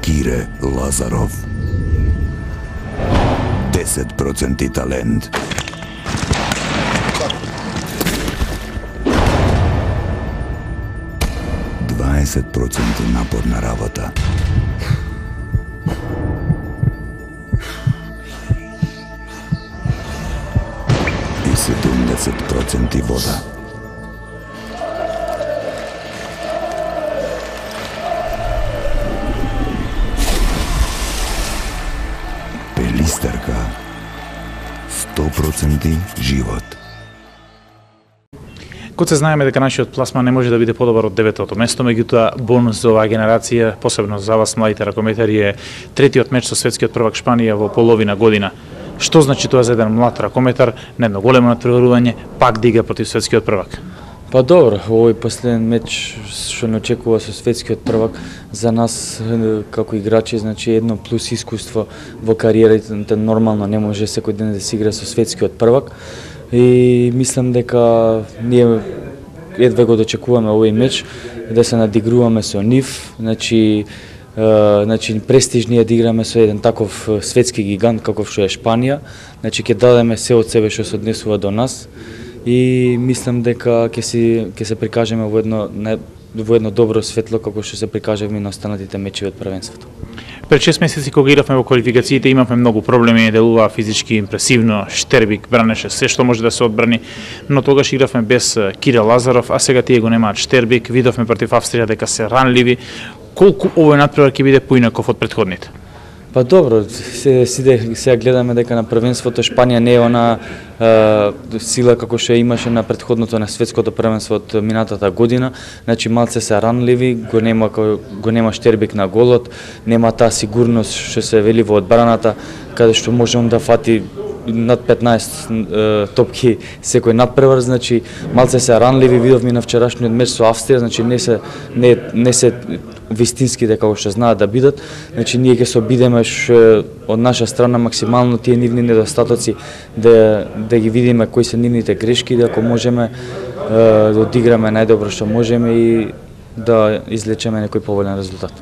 Кире Лазаров. 10% талент. 20% напорна работа. И 70% вода. Пелистерка. 100% живот. Кога се знаеме дека нашиот пласман не може да биде подобар од 9-тото место, меѓутоа бонус за оваа генерација, посебно за вас младите ракометари, е третиот меч со светскиот prvак Шпанија во половина година. Што значи тоа за еден млад ракометар, на едно големо натпреварување, пак да игра против светскиот prvак? Па добро, овој последен меч што не очекува со светскиот prvак за нас како играчи, значи едно плюс искуство во кариерата, нормално не може секој ден да се игра со светскиот prvак. И мислам дека ние едва го дочекуваме овој меч, да се надигруваме со нив, значи престижни да играме со еден таков светски гигант каков што е Шпанија, значи ќе дадеме се од себе што се однесува до нас и мислам дека ќе се прикажеме во едно добро светло како што се прикажавме на останатите мечеви од првенството. Пред 6 месеци кога игравме во квалификациите имавме многу проблеми, делува физички импресивно, Штербик бранеше се што може да се одбрани, но тогаш игравме без Кире Лазаров, а сега тие го немаат Штербик, видовме против Австрија дека се ранливи. Колку овој натпревар ќе биде поинаков од претходните? Па добро, сега гледаме дека на првенството Шпанија не е она сила како што имаше на претходното на светското првенство од минатата година, значи малце се ранливи, го нема Штербик на голот, нема таа сигурност што се вели во одбраната, каде што може да фати над 15 топки секој надпревар, значи малце се ранливи, видовме на вчерашниот меч со Австрија, значи не се вистински дека што знаат да бидат, значи ние ќе се обидеме од наша страна максимално тие нивни недостатоци да ги видиме кои се нивните грешки, да ако можеме да одиграме најдобро што можеме и да излечеме некој поволен резултат.